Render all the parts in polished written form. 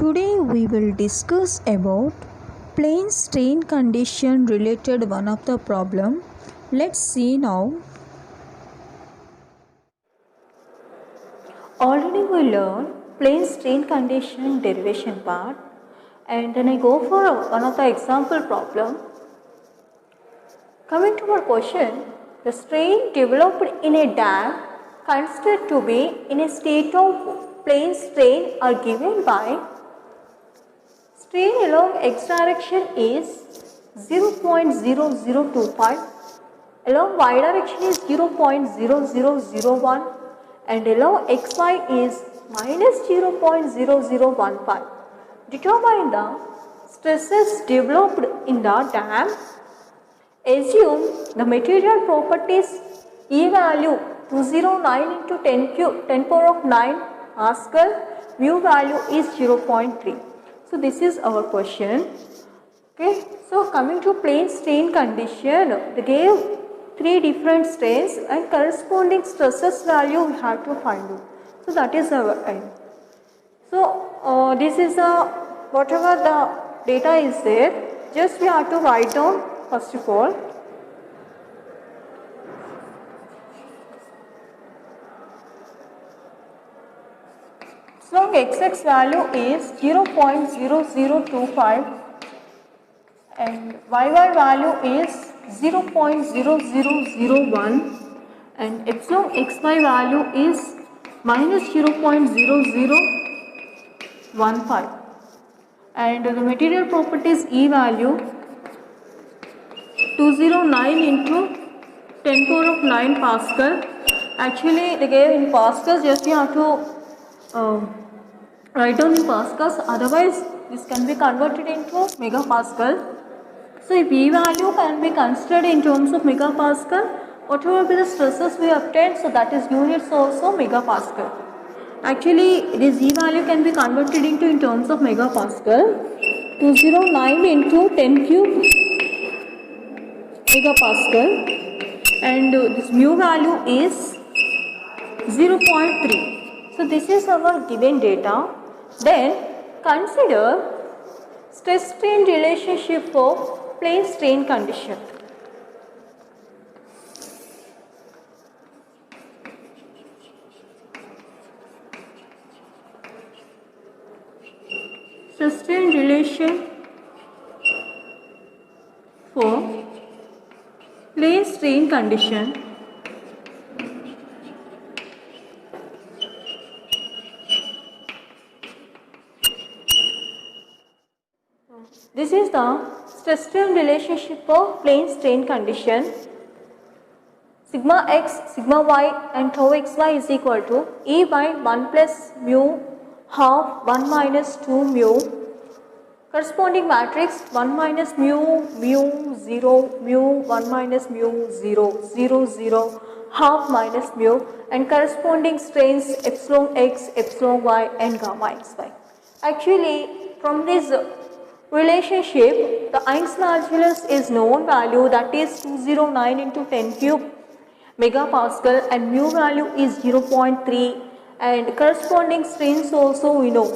Today we will discuss about plane strain condition related one of the problem. Let's see now. Already we learned plane strain condition derivation part, and then I go for one of the example problem. Coming to our question, the strain developed in a dam considered to be in a state of plane strain are given by strain along x direction is 0.0025, along y direction is 0.0001 and along xy is minus 0.0015. Determine the stresses developed in the dam. Assume the material properties E value 209 into 10 power of 9 Pascal, mu value is 0.3. So this is our question. Okay, so coming to plane strain condition, they gave 3 different strains and corresponding stresses value we have to find out. So that is our aim. So this is whatever the data is there, just we have to write down first of all. So xx value is 0.0025 and yy value is 0.0001 and epsilon xy value is minus 0.0015 and the material properties E value 209 into 10 power of 9 Pascal. Actually they gave in Pascals, just you have to write down in Pascals, otherwise this can be converted into megapascal. So if E value can be considered in terms of megapascal, whatever be the stresses we obtained, so that is units also megapascal. Actually this E value can be converted into in terms of megapascal. 209 into 10 cube megapascal and this mu value is 0.3. So this is our given data. Then consider stress strain relationship for plane strain condition. Stress strain relation for plane strain condition. This is the stress strain relationship for plane strain condition. Sigma x, sigma y and tau xy is equal to E by 1 plus mu half 1 minus 2 mu. Corresponding matrix 1 minus mu, mu 0, mu 1 minus mu 0, 0, 0, half minus mu and corresponding strains epsilon x, epsilon y and gamma xy. Actually from this relationship, the Young's modulus is known value, that is 209 into 10 cube megapascal and mu value is 0.3 and corresponding strains also we know.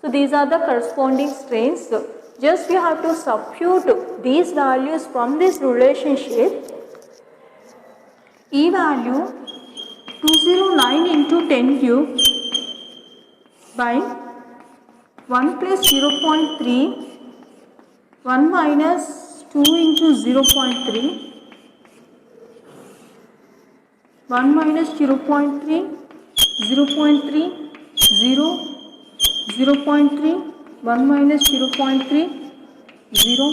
So these are the corresponding strains. So just we have to substitute these values from this relationship. E value 209 into 10 cube by 1 plus 0.3, 1 minus 2 into 0.3, 1 minus 0.3, 0.3, 0, 0.3, 1 minus 0.3, 0, 0,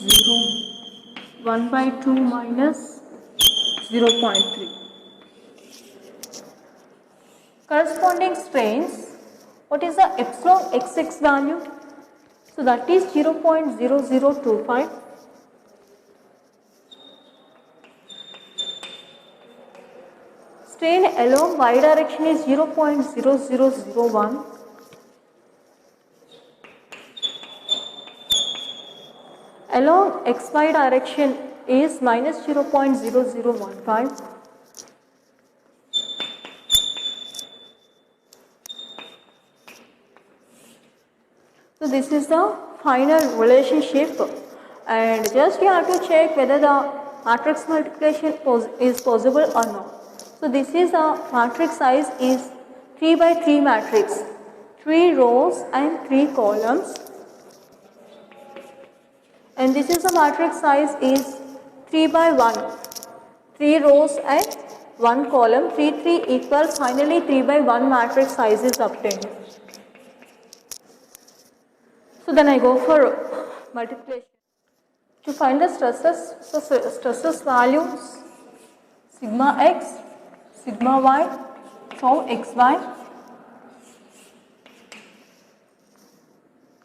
0, 1 by 2 minus 0.3. Corresponding strains. What is the epsilon xx value? So that is 0.0025. Strain along y direction is 0.0001. Along xy direction is minus 0.0015. So this is the final relationship, and just you have to check whether the matrix multiplication is possible or not. So this is the matrix size is 3 by 3 matrix, 3 rows and 3 columns, and this is the matrix size is 3 by 1, 3 rows and 1 column, 3 equals finally 3 by 1 matrix size is obtained. So then I go for multiplication. To find the stresses, so stresses values sigma x, sigma y, tau xy.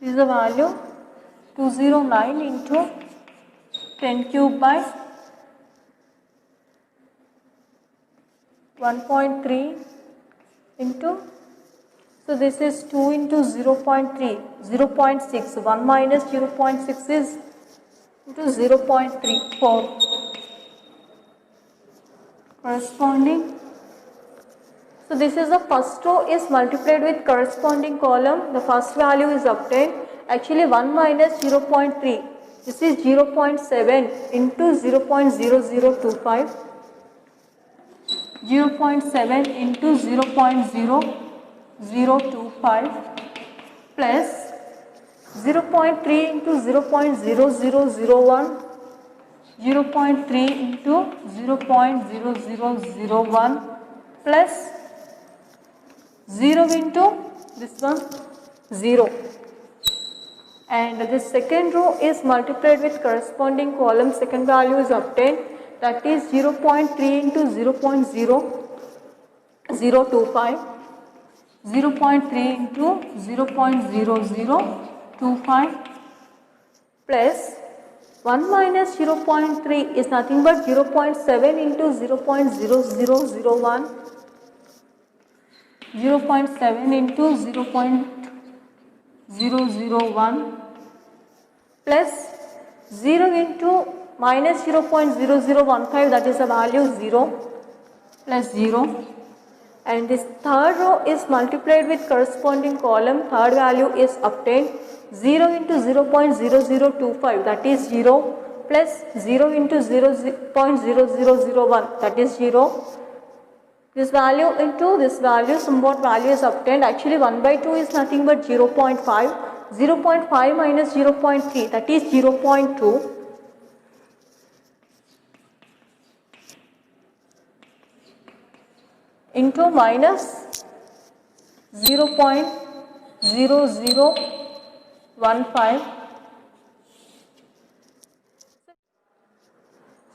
This is the value 209 into 10 cube by 1.3 into, so this is 2 into 0.3, 0.6, 1 minus 0.6 is into 0.34 corresponding. So this is the first row is multiplied with corresponding column, the first value is obtained. Actually 1 minus 0.3, this is 0.7 into 0.0025, 0.7 into 0.0025 plus 0.3 into 0.0001, 0.3 into 0.0001 plus 0 into this one 0, and the second row is multiplied with corresponding column, second value is obtained, that is 0.3 into 0.0025, 0.3 into 0.0025 plus 1 minus 0.3 is nothing but 0.7 into 0.0001, 0.7 into 0.001 plus 0 into minus 0.0015, that is the value 0 plus 0, and this third row is multiplied with corresponding column, third value is obtained, 0 into 0.0025, that is 0 plus 0 into 0.0001, that is 0. This value into this value, somewhat value is obtained. Actually 1 by 2 is nothing but 0.5, 0.5 minus 0.3, that is 0.2. Into minus 0.0015.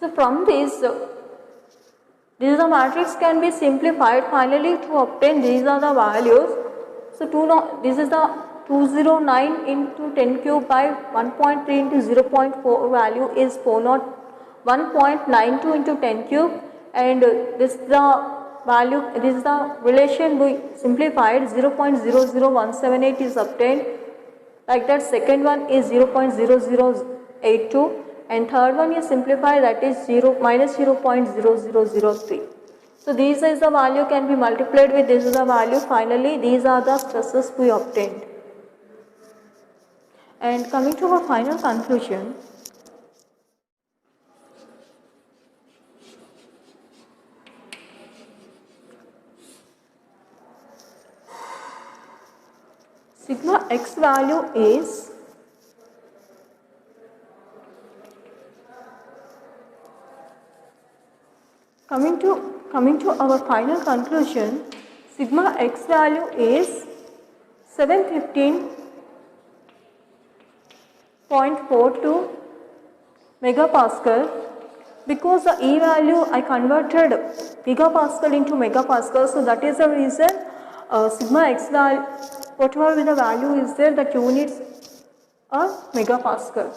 So from this is the matrix can be simplified finally to obtain these are the values. So this is the 209 into 10 cube by 1.3 into 0.4 value is 1.92 into 10 cube, and this is the value, this is the relation we simplified, 0.00178 is obtained. Like that second one is 0.0082 and third one is simplified, that is minus 0.0003. So these is the value can be multiplied with this is the value, finally these are the stresses we obtained. And coming to our final conclusion, sigma x value is coming to our final conclusion, sigma x value is 715.42 megapascal. Because the E value I converted gigapascal into megapascal, so that is the reason sigma x value, whatever the value is there, that units are megapascal.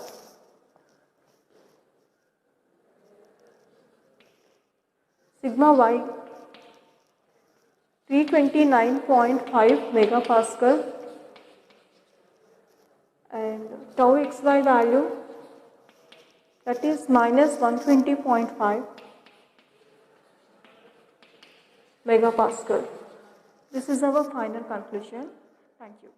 Sigma y 329.5 megapascal and tau xy value, that is minus 120.5 megapascal. This is our final conclusion. Thank you.